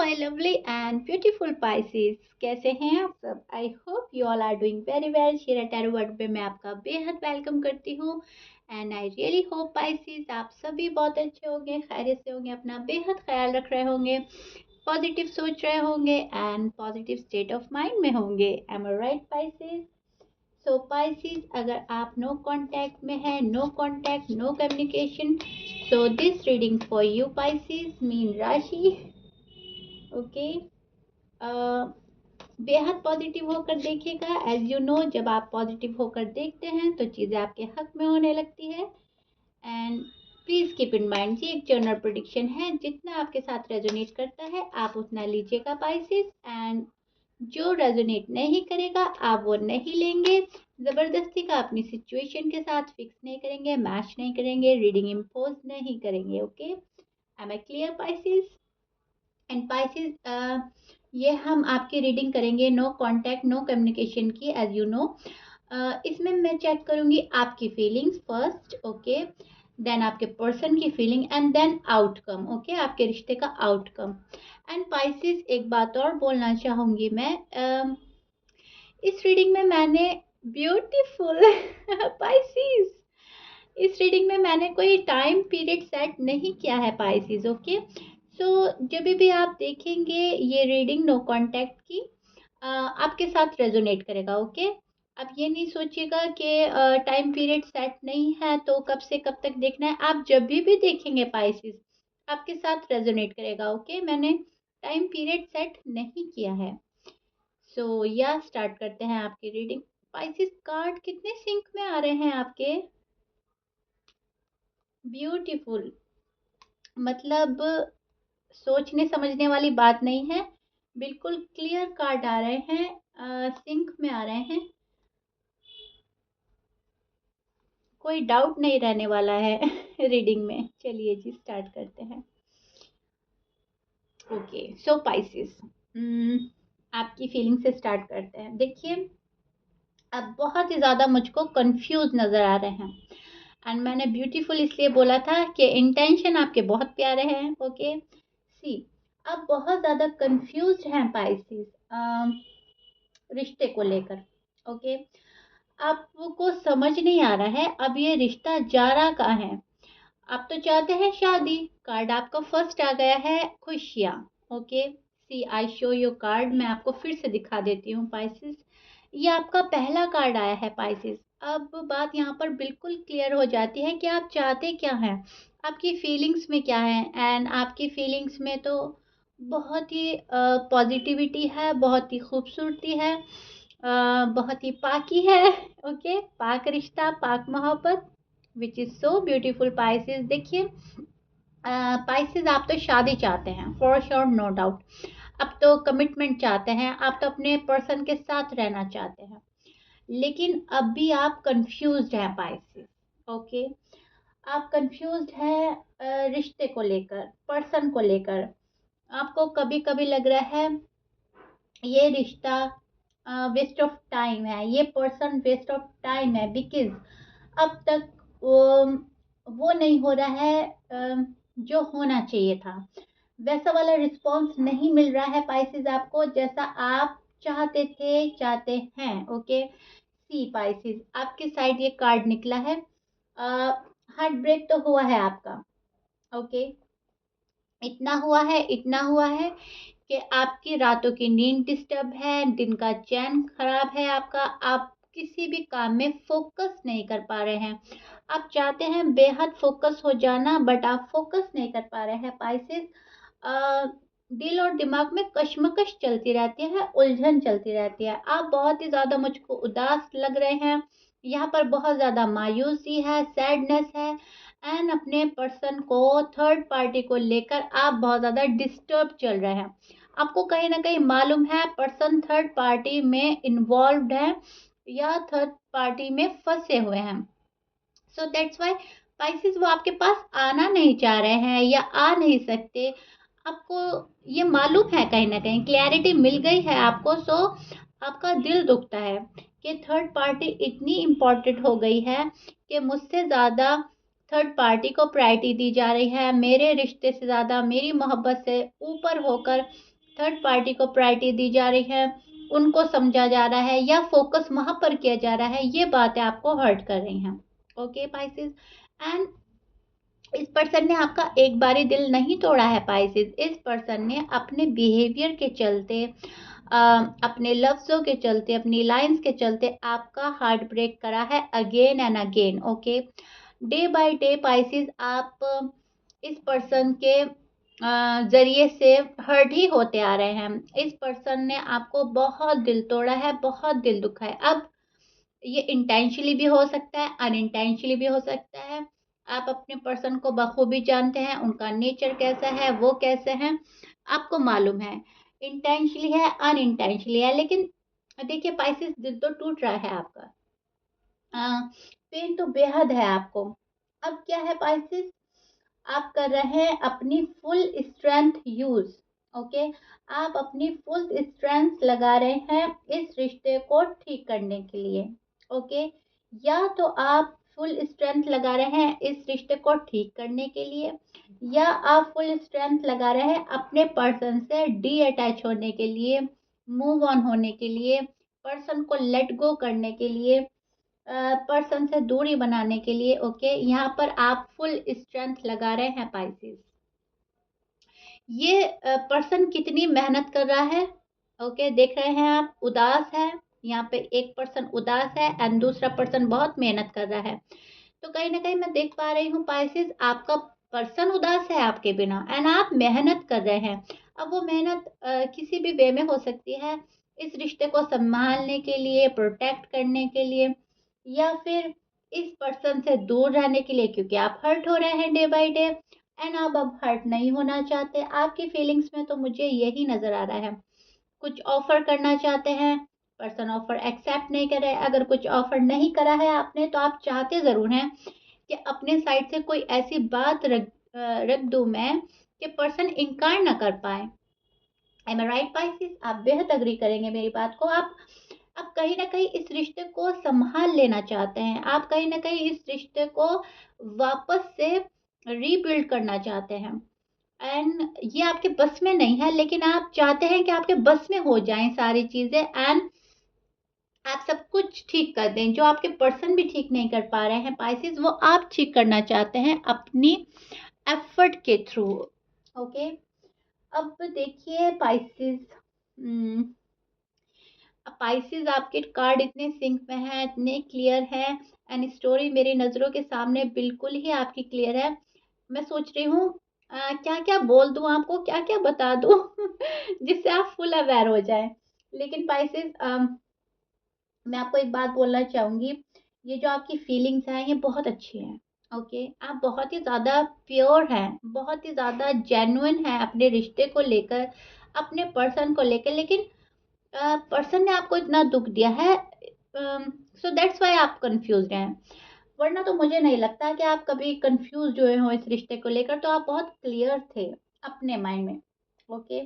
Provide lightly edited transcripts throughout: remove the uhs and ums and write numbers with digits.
My lovely and beautiful Pisces, कैसे हैं आप सब। I hope you all are doing very well. Shera tarot world पे मैं आपका बेहद वेलकम करती हूँ and I really hope Pisces आप सभी बहुत अच्छे होंगे, खैरियत से होंगे, अपना बेहद ख्याल रख रहे होंगे, पॉजिटिव सोच रहे होंगे and positive state of mind में होंगे। Am I right Pisces? So Pisces, अगर आप नो कांटेक्ट में है, no contact, no communication, so this reading for you Pisces मीन राशि। ओके, बेहद पॉजिटिव होकर देखिएगा। एज यू नो, जब आप पॉजिटिव होकर देखते हैं तो चीज़ें आपके हक में होने लगती है। And please keep in mind, ये एक जनरल प्रेडिक्शन है, जितना आपके साथ रेजोनेट करता है आप उतना लीजिएगा पाइसेस, एंड जो रेजोनेट नहीं करेगा आप वो नहीं लेंगे। ज़बरदस्ती का अपनी सिचुएशन के साथ फिक्स नहीं करेंगे, मैच नहीं करेंगे, रीडिंग इम्पोज नहीं करेंगे। Okay, am I clear Pisces? And Pisces, ये हम आपकी रीडिंग करेंगे नो कांटेक्ट नो कम्युनिकेशन की, एज यू नो। इसमें मैं चेक करूंगी आपकी फीलिंग्स फर्स्ट, ओके, देन आपके पर्सन की feeling and then outcome. Okay, आपके रिश्ते का आउटकम। एंड पाइसेस, एक बात और बोलना चाहूंगी मैं, इस रीडिंग में मैंने ब्यूटीफुल पाइसेस, इस रीडिंग में मैंने कोई टाइम पीरियड सेट नहीं किया है पाइसेस। ओके, सो जब भी आप देखेंगे ये रीडिंग नो कांटेक्ट की, आपके साथ रेजोनेट करेगा। ओके, आप ये नहीं सोचिएगा कि टाइम पीरियड सेट नहीं है तो कब से कब तक देखना है। आप जब भी देखेंगे पाइसेस आपके साथ रेजोनेट करेगा। ओके, मैंने टाइम पीरियड सेट नहीं किया है। सो या स्टार्ट करते हैं आपकी रीडिंग। पाइसेस, कार्ड कितने सिंक में आ रहे हैं आपके, ब्यूटीफुल, मतलब सोचने समझने वाली बात नहीं है, बिल्कुल क्लियर कार्ड आ रहे हैं, सिंक में आ रहे हैं, कोई डाउट नहीं रहने वाला है रीडिंग में। चलिए जी स्टार्ट करते हैं। ओके, सो पाइसेस, आपकी फीलिंग से स्टार्ट करते हैं। देखिए, अब बहुत ही ज़्यादा मुझको कंफ्यूज नज़र आ रहे हैं एंड मैंने ब्यूटीफुल इसलिए बोला था कि इंटेंशन आपके बहुत प्यारे हैं। ओके, सी, आप बहुत ज़्यादा कंफ्यूज हैं पाइसेस रिश्ते को लेकर। ओके, आपको समझ नहीं आ रहा है अब ये रिश्ता जा रहा कहाँ है। आप तो चाहते हैं शादी, कार्ड आपका फर्स्ट आ गया है, खुशियाँ। Okay, see, I show you card, मैं आपको फिर से दिखा देती हूँ पाइसेस। ये आपका पहला कार्ड आया है पाइसेस। अब बात यहाँ पर बिल्कुल क्लियर हो जाती है कि आप चाहते क्या हैं, आपकी फीलिंग्स में क्या है। एंड आपकी फीलिंग्स में तो बहुत ही पॉजिटिविटी है, बहुत ही खूबसूरती है, बहुत ही पाकी है। ओके, पाक रिश्ता, पाक मोहब्बत, which is so beautiful Pisces. देखिए पाइसेस, आप तो शादी चाहते हैं फॉर श्योर, नो डाउट। अब तो कमिटमेंट चाहते हैं, आप तो अपने पर्सन के साथ रहना चाहते हैं, लेकिन अब भी आप कंफ्यूज्ड हैं पाइसेस। ओके, आप कंफ्यूज्ड हैं रिश्ते को लेकर, पर्सन को लेकर। आपको कभी कभी लग रहा है ये रिश्ता वेस्ट ऑफ टाइम है, ये पर्सन वेस्ट ऑफ टाइम है, बिकॉज अब तक वो नहीं हो रहा है जो होना चाहिए था, वैसा वाला रिस्पॉन्स नहीं मिल रहा है पाइसेस आपको, जैसा आप चाहते थे, चाहते हैं। ओके, सी पाइसेस, आपकी साइड ये कार्ड निकला है, हार्ट ब्रेक तो हुआ है आपका। ओके, इतना हुआ है, इतना हुआ है कि आपकी रातों की नींद डिस्टर्ब है, दिन का चैन खराब है आपका, आप किसी भी काम में फोकस नहीं कर पा रहे हैं। आप चाहते हैं बेहद फोकस हो जाना, बट आप फोकस नहीं कर पा रहे हैं पाइसेस। दिल और दिमाग में कश्मकश चलती रहती है, उलझन चलती रहती है, आप बहुत ही ज़्यादा मुझको उदास लग रहे हैं। यहाँ पर बहुत ज़्यादा मायूसी है, सैडनेस है, एंड अपने पर्सन को, थर्ड पार्टी को लेकर आप बहुत ज़्यादा डिस्टर्ब चल रहे हैं। आपको कहीं ना कहीं मालूम है पर्सन थर्ड पार्टी में इन्वॉल्व्ड है या थर्ड पार्टी में फंसे हुए हैं। सो दैट्स वाई पाइसेस, वो आपके पास आना नहीं चाह रहे हैं या आ नहीं सकते। आपको ये मालूम है, कहीं ना कहीं क्लैरिटी मिल गई है आपको। सो आपका दिल दुखता है कि थर्ड पार्टी इतनी इम्पोर्टेंट हो गई है कि मुझसे ज़्यादा थर्ड पार्टी को प्रायोरिटी दी जा रही है, मेरे रिश्ते से ज़्यादा, मेरी मोहब्बत से ऊपर होकर थर्ड पार्टी को प्रायोरिटी दी जा रही है, उनको समझा जा रहा है या फोकस वहाँ पर किया जा रहा है, ये बातें आपको हर्ट कर रही हैं। ओके पाइसेस, एंड इस पर्सन ने आपका एक बारी दिल नहीं तोड़ा है पाइसेस, इस पर्सन ने अपने बिहेवियर के चलते, अपने लफ्ज़ों के चलते, अपनी लाइंस के चलते आपका हार्ट ब्रेक करा है again and again. Okay, day by day Pisces आप इस पर्सन के ज़रिए से हर्ट ही होते आ रहे हैं। इस पर्सन ने आपको बहुत दिल तोड़ा है, बहुत दिल दुखा है। अब ये इंटेंशनली भी हो सकता है, अनइंटेंशनली भी हो सकता है। आप अपने पर्सन को बखूबी जानते हैं, उनका नेचर कैसा है, वो कैसे हैं, आपको मालूम है। इंटेंशनली है, अनइंटेंशनली है, लेकिन देखिए पाइसेस, दिल तो टूट रहा है आपका। पेन तो बेहद है आपको। अब क्या है पाइसेस, आप कर रहे हैं अपनी फुल स्ट्रेंथ यूज। ओके, आप अपनी फुल स्ट्रेंथ लगा रहे हैं इस रिश्ते को ठीक करने के लिए। ओके, या तो आप फुल स्ट्रेंथ लगा रहे हैं इस रिश्ते को ठीक करने के लिए, या आप फुल स्ट्रेंथ लगा रहे हैं अपने पर्सन से डी अटैच होने के लिए, मूव ऑन होने के लिए, पर्सन को लेट गो करने के लिए, पर्सन से दूरी बनाने के लिए। ओके, यहाँ पर आप फुल स्ट्रेंथ लगा रहे हैं पाइसेस। ये पर्सन कितनी मेहनत कर रहा है। ओके, देख रहे हैं आप, उदास है। यहाँ पे एक पर्सन उदास है एंड दूसरा पर्सन बहुत मेहनत कर रहा है। तो कहीं ना कहीं मैं देख पा रही हूँ पाइसेस, आपका पर्सन उदास है आपके बिना एंड आप मेहनत कर रहे हैं। अब वो मेहनत किसी भी वे में हो सकती है, इस रिश्ते को संभालने के लिए, प्रोटेक्ट करने के लिए, या फिर इस पर्सन से दूर रहने के लिए, क्योंकि आप हर्ट हो रहे हैं डे बाय डे एंड आप अब हर्ट नहीं होना चाहते। आपकी फीलिंग्स में तो मुझे यही नज़र आ रहा है। कुछ ऑफ़र करना चाहते हैं, पर्सन ऑफ़र एक्सेप्ट नहीं कर रहे। अगर कुछ ऑफ़र नहीं करा है आपने, तो आप चाहते ज़रूर हैं कि अपने साइड से कोई ऐसी बात रख दूँ मैं कि पर्सन इनकार ना कर पाए। M I right Pisces? आप बेहद एग्री करेंगे मेरी बात को। आप कहीं न कहीं इस रिश्ते को सँभाल लेना चाहते हैं। आप कहीं न कहीं इस रिश्ते को वापस से रीबिल्ड करना चाहते हैं एंड ये आपके बस में नहीं है, लेकिन आप चाहते हैं कि आपके बस में हो जाएँ सारी चीज़ें एंड आप सब कुछ ठीक कर दें। जो आपके पर्सन भी ठीक नहीं कर पा रहे हैं पाइसेस, वो आप ठीक करना चाहते हैं अपनी एफ़र्ट के थ्रू। ओके? अब देखिए पाइसेस, पाइसेस आपके कार्ड इतने सिंक में हैं, इतने क्लियर हैं एंड स्टोरी मेरी नज़रों के सामने बिल्कुल ही आपकी क्लियर है। मैं सोच रही हूँ क्या-क्या बोल दूँ आपको, क्या-क्या बता दूँ जिससे आप फुल अवेयर हो जाएँ। लेकिन पाइसेस, मैं आपको एक बात बोलना चाहूँगी, ये जो आपकी फीलिंग्स हैं ये बहुत अच्छी हैं। ओके, आप बहुत ही ज़्यादा प्योर हैं, बहुत ही ज़्यादा जेन्युइन हैं अपने रिश्ते को लेकर, अपने पर्सन को लेकर, लेकिन पर्सन ने आपको इतना दुःख दिया है, सो दैट्स व्हाई आप कन्फ्यूज़्ड हैं। वरना तो मुझे नहीं लगता कि आप कभी कन्फ्यूज़्ड हुए हों इस रिश्ते को लेकर, तो आप बहुत क्लियर थे अपने माइंड में। ओके,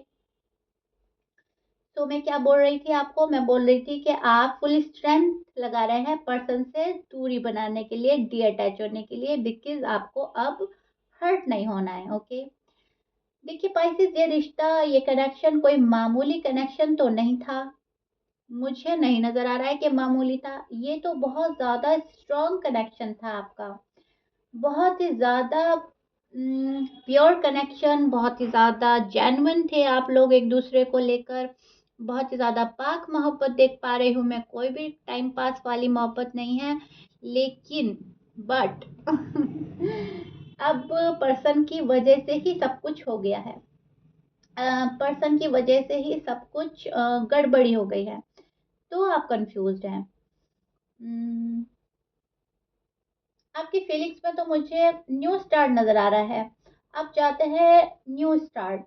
तो मैं क्या बोल रही थी आपको? मैं बोल रही थी कि आप फुल स्ट्रेंथ लगा रहे हैं पर्सन से दूरी बनाने के लिए, डी अटैच होने के लिए, बिकॉज़ आपको अब हर्ट नहीं होना है। ओके, देखिए पाइसेस, ये रिश्ता, ये कनेक्शन कोई मामूली कनेक्शन तो नहीं था। मुझे नहीं नज़र आ रहा है कि मामूली था। ये तो बहुत ज़्यादा स्ट्रॉन्ग कनेक्शन था आपका। बहुत ही ज़्यादा प्योर कनेक्शन, बहुत ही ज़्यादा जेन्युइन थे आप लोग एक-दूसरे को लेकर। बहुत ही ज़्यादा पाक मोहब्बत देख पा रही हूँ मैं, कोई भी टाइम पास वाली मोहब्बत नहीं है। लेकिन बट अब पर्सन की वजह से ही सब कुछ हो गया है। पर्सन की वजह से ही सब कुछ गड़बड़ी हो गई है। तो आप कन्फ्यूज़्ड हैं। उम, आपकी फीलिंग्स में तो मुझे न्यू स्टार्ट नज़र आ रहा है। आप चाहते हैं न्यू स्टार्ट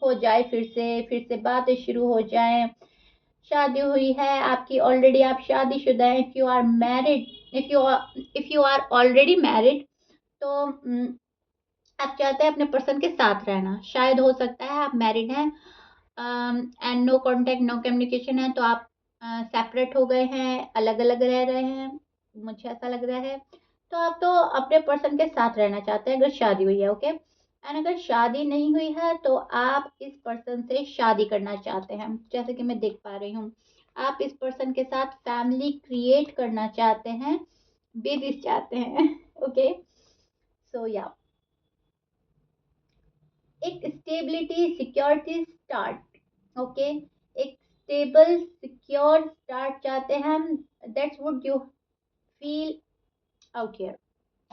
हो जाए, फिर से बातें शुरू हो जाएँ। शादी हुई है आपकी ऑलरेडी, आप शादीशुदा हैं, if you are already married, तो आप चाहते हैं अपने पर्सन के साथ रहना। शायद हो सकता है आप मैरिड हैं and no contact, no communication है, तो आप सेपरेट हो गए हैं, अलग-अलग रह रहे हैं, मुझे ऐसा लग रहा है। तो आप तो अपने पर्सन के साथ रहना चाहते हैं अगर शादी हुई है। ओके? एंड अगर शादी नहीं हुई है तो आप इस पर्सन से शादी करना चाहते हैं, जैसे कि मैं देख पा रही हूँ। आप इस पर्सन के साथ फैमिली क्रिएट करना चाहते हैं, बेबीज चाहते हैं। ओके, सो या एक स्टेबिलिटी सिक्योरिटी स्टार्ट। ओके, एक स्टेबल सिक्योर स्टार्ट चाहते हैं हम। That's what you feel out here.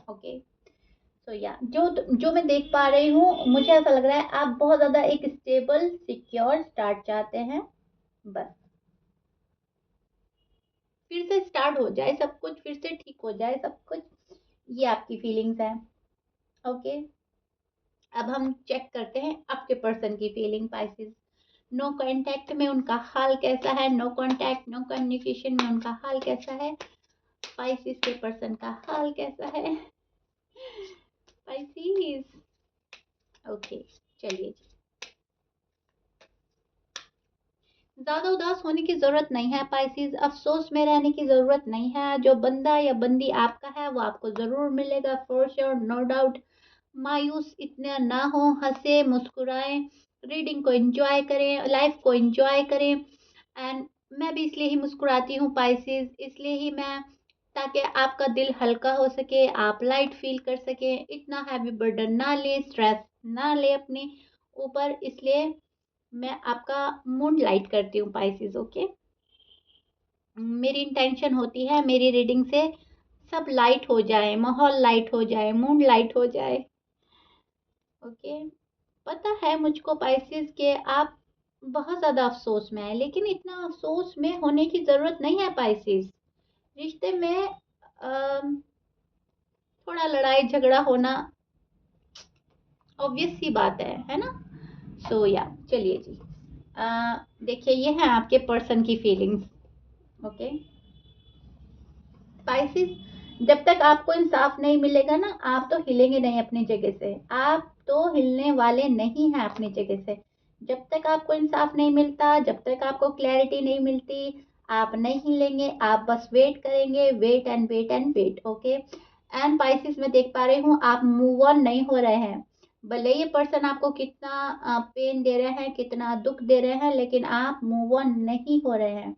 Okay, so या जो मैं देख पा रही हूँ, मुझे ऐसा लग रहा है आप बहुत ज्यादा एक स्टेबल सिक्योर स्टार्ट चाहते हैं। बस फिर से स्टार्ट हो जाए सब कुछ, फिर से ठीक हो जाए सब कुछ, ये आपकी फीलिंग्स है। ओके, अब हम चेक करते हैं आपके पर्सन की फीलिंग पाइसेस। नो कांटेक्ट में उनका हाल कैसा है, नो कांटेक्ट नो कम्युनिकेशन में उनका हाल कैसा है, पाइसेस के पर्सन का हाल कैसा है पाइसेस। ओके, चलिए जी, ज्यादा उदास होने की जरूरत नहीं है पाइसेस, अफसोस में रहने की जरूरत नहीं है। जो बंदा या बंदी आपका है वो आपको जरूर मिलेगा, फॉर श्योर, नो डाउट। मायूस इतना ना हो, हंसे मुस्कुराएं, रीडिंग को एंजॉय करें, लाइफ को एंजॉय करें। एंड मैं भी इसलिए ही मुस्कुराती हूँ पाइसेस, इसलिए ही मैं, ताकि आपका दिल हल्का हो सके, आप लाइट फील कर सके, इतना हैवी बर्डन ना ले, स्ट्रेस ना ले अपने ऊपर। इसलिए मैं आपका मूड लाइट करती हूँ पाइसेस। ओके, मेरी इंटेंशन होती है मेरी रीडिंग से सब लाइट हो जाए, माहौल लाइट हो जाए, मूड लाइट हो जाए। ओके, पता है मुझको पाइसेस के आप बहुत ज्यादा अफसोस में है, लेकिन इतना अफसोस में होने की जरूरत नहीं है पाइसेस। रिश्ते में थोड़ा लड़ाई झगड़ा होना ऑब्वियस सी बात है ना। सो या चलिए जी, देखिए ये है आपके पर्सन की फीलिंग्स। ओके स्पाइसेस, जब तक आपको इंसाफ नहीं मिलेगा ना, आप तो हिलेंगे नहीं अपनी जगह से, आप तो हिलने वाले नहीं हैं अपनी जगह से। जब तक आपको इंसाफ नहीं मिलता, जब तक आपको क्लैरिटी नहीं मिलती, आप नहीं हिलेंगे, आप बस वेट करेंगे, wait and wait and wait. Okay, and Pisces में देख पा रही हूँ आप मूव ऑन नहीं हो रहे हैं। भले ये पर्सन आपको कितना पेन दे रहे हैं, कितना दुख दे रहे हैं, लेकिन आप मूव ऑन नहीं हो रहे हैं।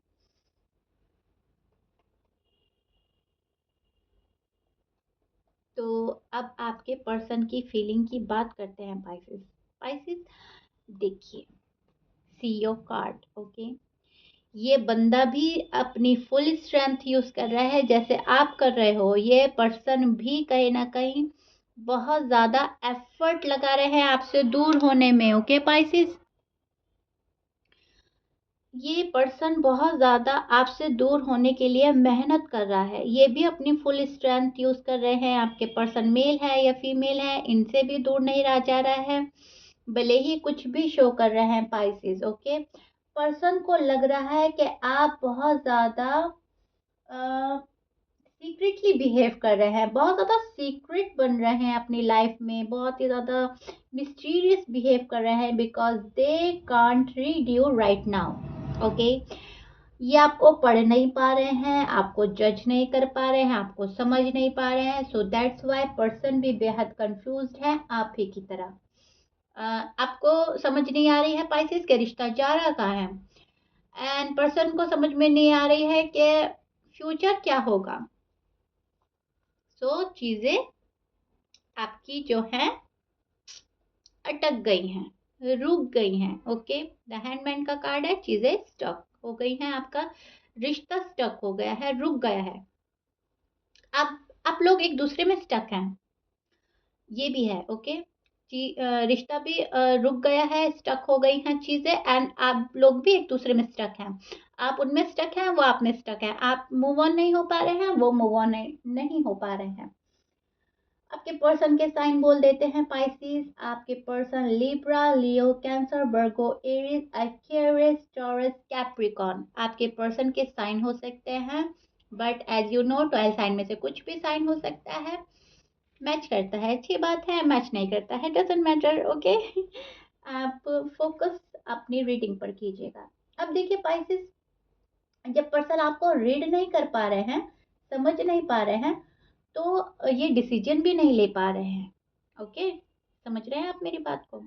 तो अब आपके पर्सन की फीलिंग की बात करते हैं पाइसेस। पाइसेस, देखिए, सी योर कार्ड। ओके, ये बंदा भी अपनी फुल स्ट्रेंथ यूज कर रहा है जैसे आप कर रहे हो। ये पर्सन भी कहीं ना कहीं बहुत ज्यादा एफर्ट लगा रहे हैं आपसे दूर होने में। ओके पाइसेस, ये पर्सन बहुत ज़्यादा आपसे दूर होने के लिए मेहनत कर रहा है। ये भी अपनी फुल स्ट्रेंथ यूज़ कर रहे हैं। आपके पर्सन मेल है या फीमेल है, इनसे भी दूर नहीं रहा जा रहा है, भले ही कुछ भी शो कर रहे हैं पाइसेस। ओके, पर्सन को लग रहा है कि आप बहुत ज़्यादा सीक्रेटली बिहेव कर रहे हैं, बहुत ज़्यादा सीक्रेट बन रहे हैं अपनी लाइफ में, बहुत ही ज़्यादा मिस्टीरियस बिहेव कर रहे हैं, because they can't read you right now. Okay, ये आपको पढ़ नहीं पा रहे हैं, आपको जज नहीं कर पा रहे हैं, आपको समझ नहीं पा रहे हैं। सो दैट्स वाई पर्सन भी बेहद कंफ्यूज्ड है आप ही की तरह। आपको समझ नहीं आ रही है पाइसेस के रिश्ता जा रहा कहाँ है, एंड पर्सन को समझ में नहीं आ रही है कि फ्यूचर क्या होगा। सो चीजें आपकी जो है अटक गई हैं, रुक गई हैं। ओके, द हैंडमैन का कार्ड है, चीजें स्टक हो गई हैं, आपका रिश्ता स्टक हो गया है, रुक गया है। आप लोग एक दूसरे में स्टक हैं, ये भी है। ओके, रिश्ता भी रुक गया है, स्टक हो गई हैं चीजें, एंड आप लोग भी एक दूसरे में स्टक हैं। आप उनमें स्टक हैं, वो आप में स्टक है, आप मूव ऑन नहीं हो पा रहे हैं, वो मूव ऑन नहीं हो पा रहे हैं। आपके पर्सन के साइन बोल देते हैं पाइसेस। आपके person Libra, Leo, Cancer, Virgo, Aries, Aquarius, Taurus, Capricorn आपके पर्सन के साइन हो सकते हैं। But as you know 12 sign में से कुछ भी साइन हो सकता है। मैच करता है अच्छी बात है, मैच नहीं करता है डजेंट मैटर। ओके, आप फोकस अपनी रीडिंग पर कीजिएगा। अब देखिए पाइसेस, जब पर्सन आपको रीड नहीं कर पा रहे हैं, समझ नहीं पा रहे हैं, तो ये डिसीजन भी नहीं ले पा रहे हैं। ओके, समझ रहे हैं आप मेरी बात को?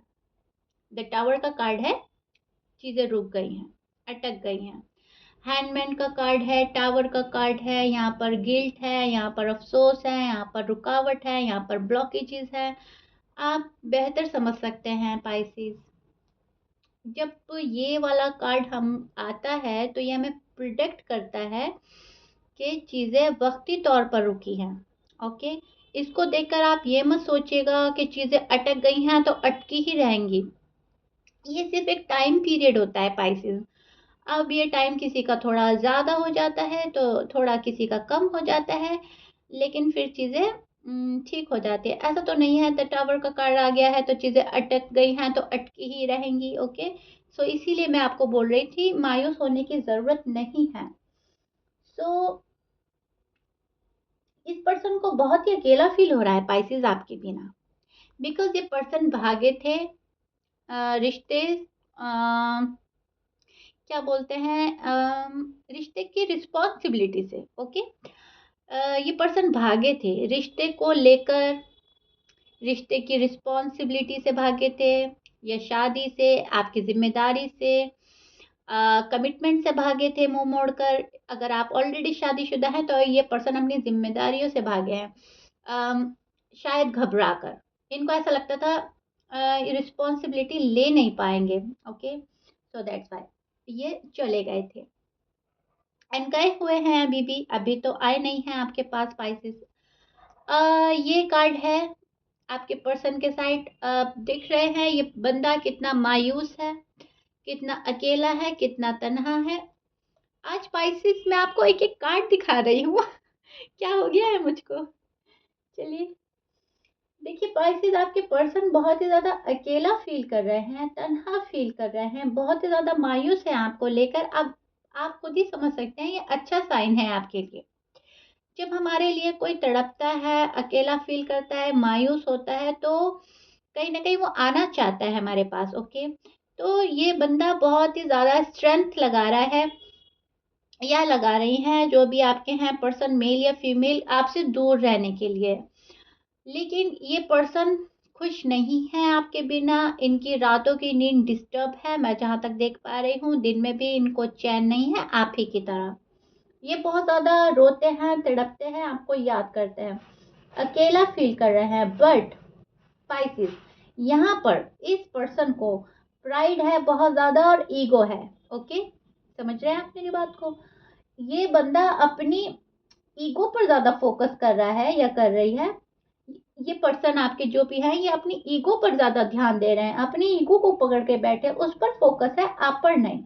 द टावर का कार्ड है चीजें रुक गई हैं, अटक गई हैं। हैंडमैन का कार्ड है, टावर का कार्ड है, यहाँ पर गिल्ट है, यहाँ पर अफसोस है, यहाँ पर रुकावट है, यहाँ पर ब्लॉकेजेस है। आप बेहतर समझ सकते हैं पाइसेस। जब ये वाला कार्ड हम आता है तो ये हमें प्रिडिक्ट करता है कि चीज़ें वक्ती तौर पर रुकी हैं। ओके, इसको देखकर आप ये मत सोचिएगा कि चीज़ें अटक गई हैं तो अटकी ही रहेंगी। ये सिर्फ एक टाइम पीरियड होता है पाइसेस। अब ये टाइम किसी का थोड़ा ज़्यादा हो जाता है तो थोड़ा किसी का कम हो जाता है, लेकिन फिर चीज़ें ठीक हो जाती है। ऐसा तो नहीं है द टावर का कार्ड आ गया है तो चीज़ें अटक गई हैं तो अटकी ही रहेंगी। ओके, सो इसीलिए मैं आपको बोल रही थी मायूस होने की ज़रूरत नहीं है। सो इस पर्सन को बहुत ही अकेला फील हो रहा है पाइसेस आपके बिना, बिकॉज ये पर्सन भागे थे रिश्ते, क्या बोलते हैं, रिश्ते की रिस्पॉन्सिबिलिटी से। ओके, ये पर्सन भागे थे रिश्ते को लेकर, रिश्ते की रिस्पॉन्सिबिलिटी से भागे थे, या शादी से, आपकी जिम्मेदारी से, कमिटमेंट से भागे थे मुंह मोड़कर। अगर आप ऑलरेडी शादीशुदा हैं तो ये पर्सन अपनी जिम्मेदारियों से भागे हैं, शायद घबरा कर। इनको ऐसा लगता था रिस्पॉन्सिबिलिटी ले नहीं पाएंगे। ओके, सो दैट्स वाई ये चले गए थे एंड गए हुए हैं अभी भी, अभी तो आए नहीं हैं आपके पास स्पाइसेस। ये कार्ड है आपके पर्सन के साइड। दिख रहे हैं ये बंदा कितना मायूस है, कितना अकेला है, कितना तन्हा है। आज स्पाइसेस मैं आपको एक एक कार्ड दिखा रही हूँ क्या हो गया है मुझको। चलिए देखिए स्पाइसेस, आपके पर्सन बहुत ही ज्यादा अकेला फील कर रहे हैं, तन्हा फील कर रहे हैं, बहुत ही ज्यादा मायूस है आपको लेकर। अब आप खुद ही समझ सकते हैं ये अच्छा साइन है आपके लिए। जब हमारे लिए कोई तड़पता है, अकेला फील करता है, मायूस होता है, तो कहीं ना कहीं वो आना चाहता है हमारे पास। ओके, तो ये बंदा बहुत ही ज्यादा स्ट्रेंथ लगा रहा है या लगा रही हैं, जो भी आपके हैं पर्सन, मेल या फीमेल, आपसे दूर रहने के लिए। लेकिन ये पर्सन खुश नहीं है आपके बिना। इनकी रातों की नींद डिस्टर्ब है, मैं जहां तक देख पा रही हूँ। दिन में भी इनको चैन नहीं है आप ही की तरह। ये बहुत ज्यादा रोते हैं, तड़पते हैं, आपको याद करते हैं, अकेला फील कर रहे हैं। बट स्पाइसेस, यहाँ पर इस पर्सन को प्राइड है बहुत ज्यादा और ईगो है। ओके, समझ रहे हैं आप मेरी बात को? ये बंदा अपनी ईगो पर ज्यादा फोकस कर रहा है या कर रही है। ये पर्सन आपके जो भी है ये अपनी ईगो पर ज्यादा ध्यान दे रहे हैं, अपनी ईगो को पकड़ के बैठे, उस पर फोकस है, आप पर नहीं।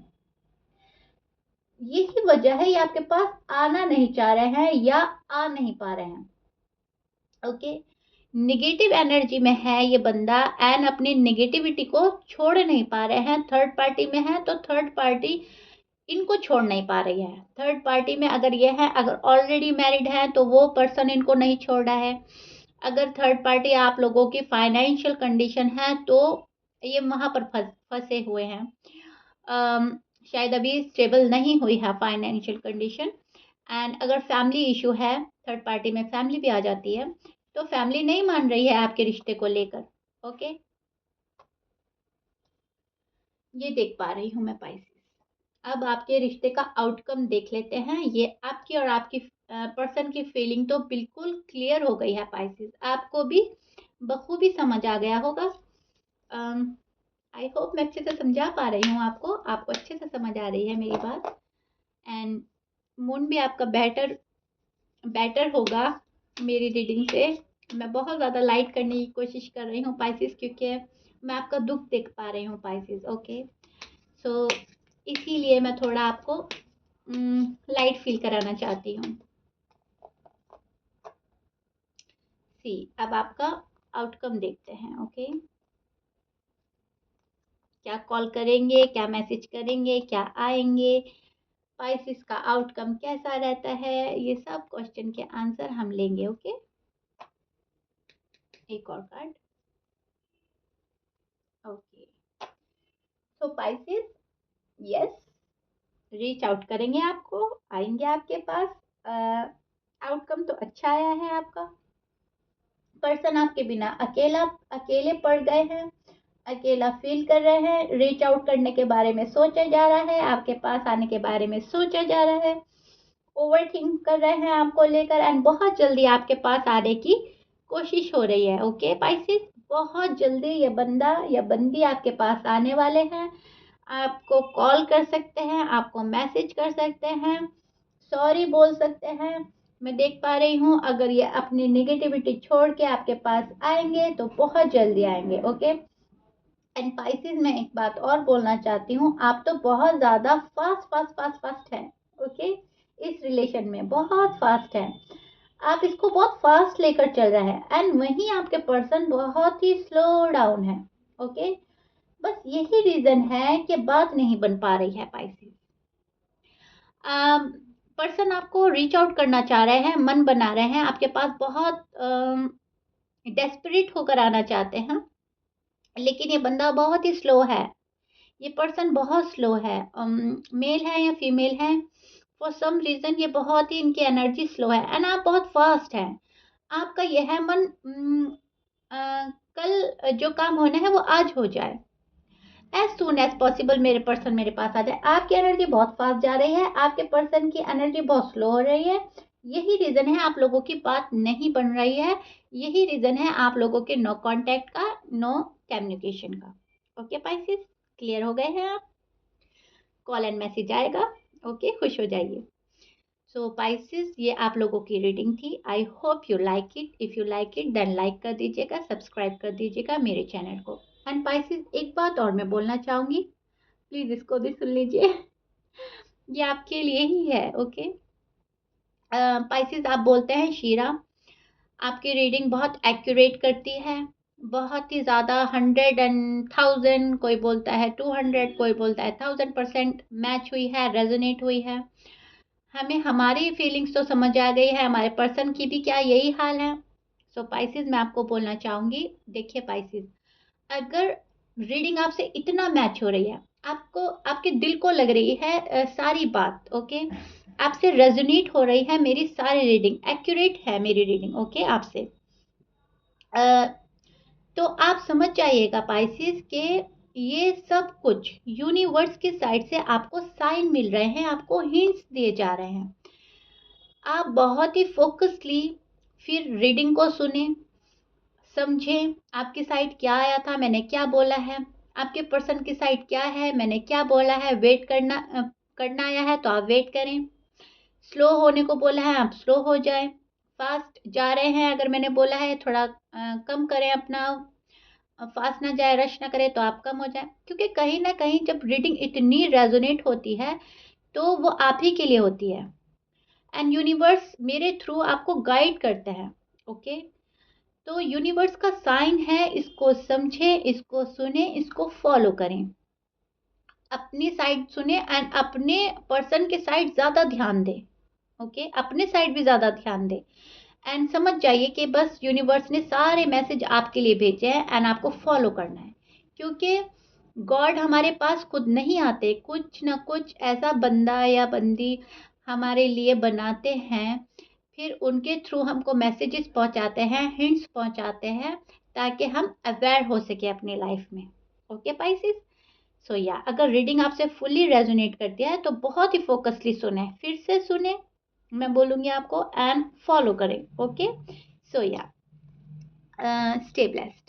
यही वजह है ये आपके पास आना नहीं चाह रहे हैं या आ नहीं पा रहे हैं। ओके, निगेटिव एनर्जी में है ये बंदा एंड अपनी नेगेटिविटी को छोड़ नहीं पा रहे हैं। थर्ड पार्टी में है तो थर्ड पार्टी इनको छोड़ नहीं पा रही है। थर्ड पार्टी में अगर ये है, अगर ऑलरेडी मैरिड है तो वो पर्सन इनको नहीं छोड़ रहा है। अगर थर्ड पार्टी आप लोगों की फाइनेंशियल कंडीशन है तो ये वहां पर फंसे हुए हैं। शायद अभी स्टेबल नहीं हुई है फाइनेंशियल कंडीशन। एंड अगर फैमिली इशू है, थर्ड पार्टी में फैमिली भी आ जाती है, तो फैमिली नहीं मान रही है आपके रिश्ते को लेकर। ओके, ये देख पा रही हूँ मैं पाइसेस। अब आपके रिश्ते का आउटकम देख लेते हैं। ये आपकी और आपकी पर्सन की फीलिंग तो बिल्कुल क्लियर हो गई है पाइसेस, आपको भी बखूबी समझ आ गया होगा। आई होप मैं अच्छे से समझा पा रही हूँ आपको, आपको अच्छे से समझ आ रही है मेरी बात। एंड मून भी आपका बेटर बेटर होगा मेरी रीडिंग से। मैं बहुत ज़्यादा लाइट करने की कोशिश कर रही हूँ पाइसेस, क्योंकि मैं आपका दुख देख पा रही हूँ पाइसेस। ओके, सो इसीलिए मैं थोड़ा आपको लाइट फील कराना चाहती हूँ। सी, अब आपका आउटकम देखते हैं। ओके, क्या कॉल करेंगे, क्या मैसेज करेंगे, क्या आएंगे, स्पाइसेस का आउटकम कैसा रहता है, ये सब क्वेश्चन के आंसर हम लेंगे। ओके, एक और कार्ड। ओके, सो स्पाइसेस, यस, रीच आउट करेंगे आपको, आएंगे आपके पास। आउटकम तो अच्छा आया है आपका। पर्सन आपके बिना अकेले पड़ गए हैं, अकेला फील कर रहे हैं, रीच आउट करने के बारे में सोचा जा रहा है, आपके पास आने के बारे में सोचा जा रहा है, ओवर थिंक कर रहे हैं आपको लेकर, एंड बहुत जल्दी आपके पास आने की कोशिश हो रही है। ओके पाइसेस, बहुत जल्दी ये बंदा या बंदी आपके पास आने वाले हैं। आपको कॉल कर सकते हैं, आपको मैसेज कर सकते हैं, सॉरी बोल सकते हैं। मैं देख पा रही हूँ अगर ये अपनी निगेटिविटी छोड़ के आपके पास आएंगे तो बहुत जल्दी आएंगे। ओके, एंड पाइसेस में एक बात और बोलना चाहती हूँ, आप तो बहुत ज़्यादा फास्ट है। ओके, इस रिलेशन में बहुत फास्ट है, आप इसको बहुत फास्ट लेकर चल रहे हैं, एंड वहीं आपके पर्सन बहुत ही स्लो डाउन है। ओके, बस यही रीज़न है कि बात नहीं बन पा रही है पाइसेस। पर्सन आपको रीच आउट करना चाह रहे हैं, मन बना रहे हैं, आपके पास बहुत डेस्परेट होकर आना चाहते हैं, लेकिन ये बंदा बहुत ही स्लो है, ये पर्सन बहुत स्लो है। मेल है या फीमेल है, फॉर सम रीज़न ये बहुत ही, इनकी एनर्जी स्लो है, एंड आप बहुत फास्ट हैं। आपका यह है मन कल जो काम होना है वो आज हो जाए, एज सुन एज पॉसिबल मेरे पर्सन मेरे पास आ जाए। आपकी एनर्जी बहुत फास्ट जा रही है, आपके पर्सन की एनर्जी बहुत स्लो हो रही है। यही रीज़न है आप लोगों की बात नहीं बन रही है, यही रीज़न है आप लोगों के नो कांटेक्ट का, नो कम्युनिकेशन का। ओके पाइसेस, क्लियर हो गए हैं आप? कॉल एंड मैसेज आएगा। ओके, खुश हो जाइए। सो पाइसेस, ये आप लोगों की रीडिंग थी। I hope you like it. If you like it then like कर दीजिएगा, सब्सक्राइब कर दीजिएगा मेरे चैनल को। एंड पाइसेस, एक बात और मैं बोलना चाहूँगी, प्लीज़ इसको भी सुन लीजिए। ये आपके लिए ही है। ओके पाइसेस, आप बोलते हैं शीरा, आपकी रीडिंग बहुत एक्यूरेट करती है, बहुत ही ज़्यादा, 100 and 1000, कोई बोलता है 200, कोई बोलता है 1000% मैच हुई है, रेजोनेट हुई है। हमें हमारी फीलिंग्स तो समझ आ गई है, हमारे पर्सन की भी क्या यही हाल है? सो पाइसेस, मैं आपको बोलना चाहूँगी, देखिए पाइसेस, अगर रीडिंग आपसे इतना मैच हो रही है, आपको आपके दिल को लग रही है सारी बात, ओके, आपसे रेजोनेट हो रही है मेरी सारी रीडिंग, एक्यूरेट है मेरी रीडिंग, ओके, आपसे, तो आप समझ जाइएगा पाइसेस के ये सब कुछ यूनिवर्स की साइड से आपको साइन मिल रहे हैं, आपको हिंट्स दिए जा रहे हैं। आप बहुत ही फोकसली फिर रीडिंग को सुने, समझें आपकी साइड क्या आया था, मैंने क्या बोला है, आपके पर्सन की साइड क्या है, मैंने क्या बोला है। वेट करना आया है तो आप वेट करें, स्लो होने को बोला है आप स्लो हो जाएं, फास्ट जा रहे हैं अगर मैंने बोला है थोड़ा कम करें अपना, फास्ट ना जाए, रश ना करें तो आप कम हो जाए, क्योंकि कहीं ना कहीं जब रीडिंग इतनी रेजोनेट होती है तो वो आप ही के लिए होती है, एंड यूनिवर्स मेरे थ्रू आपको गाइड करते हैं। ओके, तो यूनिवर्स का साइन है, इसको समझें, इसको सुने, इसको फॉलो करें, अपनी साइड सुने, एंड अपने पर्सन के साइड ज़्यादा ध्यान दें। ओके, अपने साइड भी ज़्यादा ध्यान दें, एंड समझ जाइए कि बस यूनिवर्स ने सारे मैसेज आपके लिए भेजे हैं, एंड आपको फॉलो करना है, क्योंकि गॉड हमारे पास खुद नहीं आते, कुछ ना कुछ ऐसा बंदा या बंदी हमारे लिए बनाते हैं, फिर उनके थ्रू हमको मैसेजेस पहुंचाते हैं, हिंट्स पहुंचाते हैं, ताकि हम अवेयर हो सके अपनी लाइफ में। ओके पाइसेस, सो या अगर रीडिंग आपसे फुल्ली रेजोनेट करती है तो बहुत ही फोकसली सुने, फिर से सुने, मैं बोलूँगी आपको, एंड फॉलो करें। ओके, सो या स्टे ब्लेस्ड।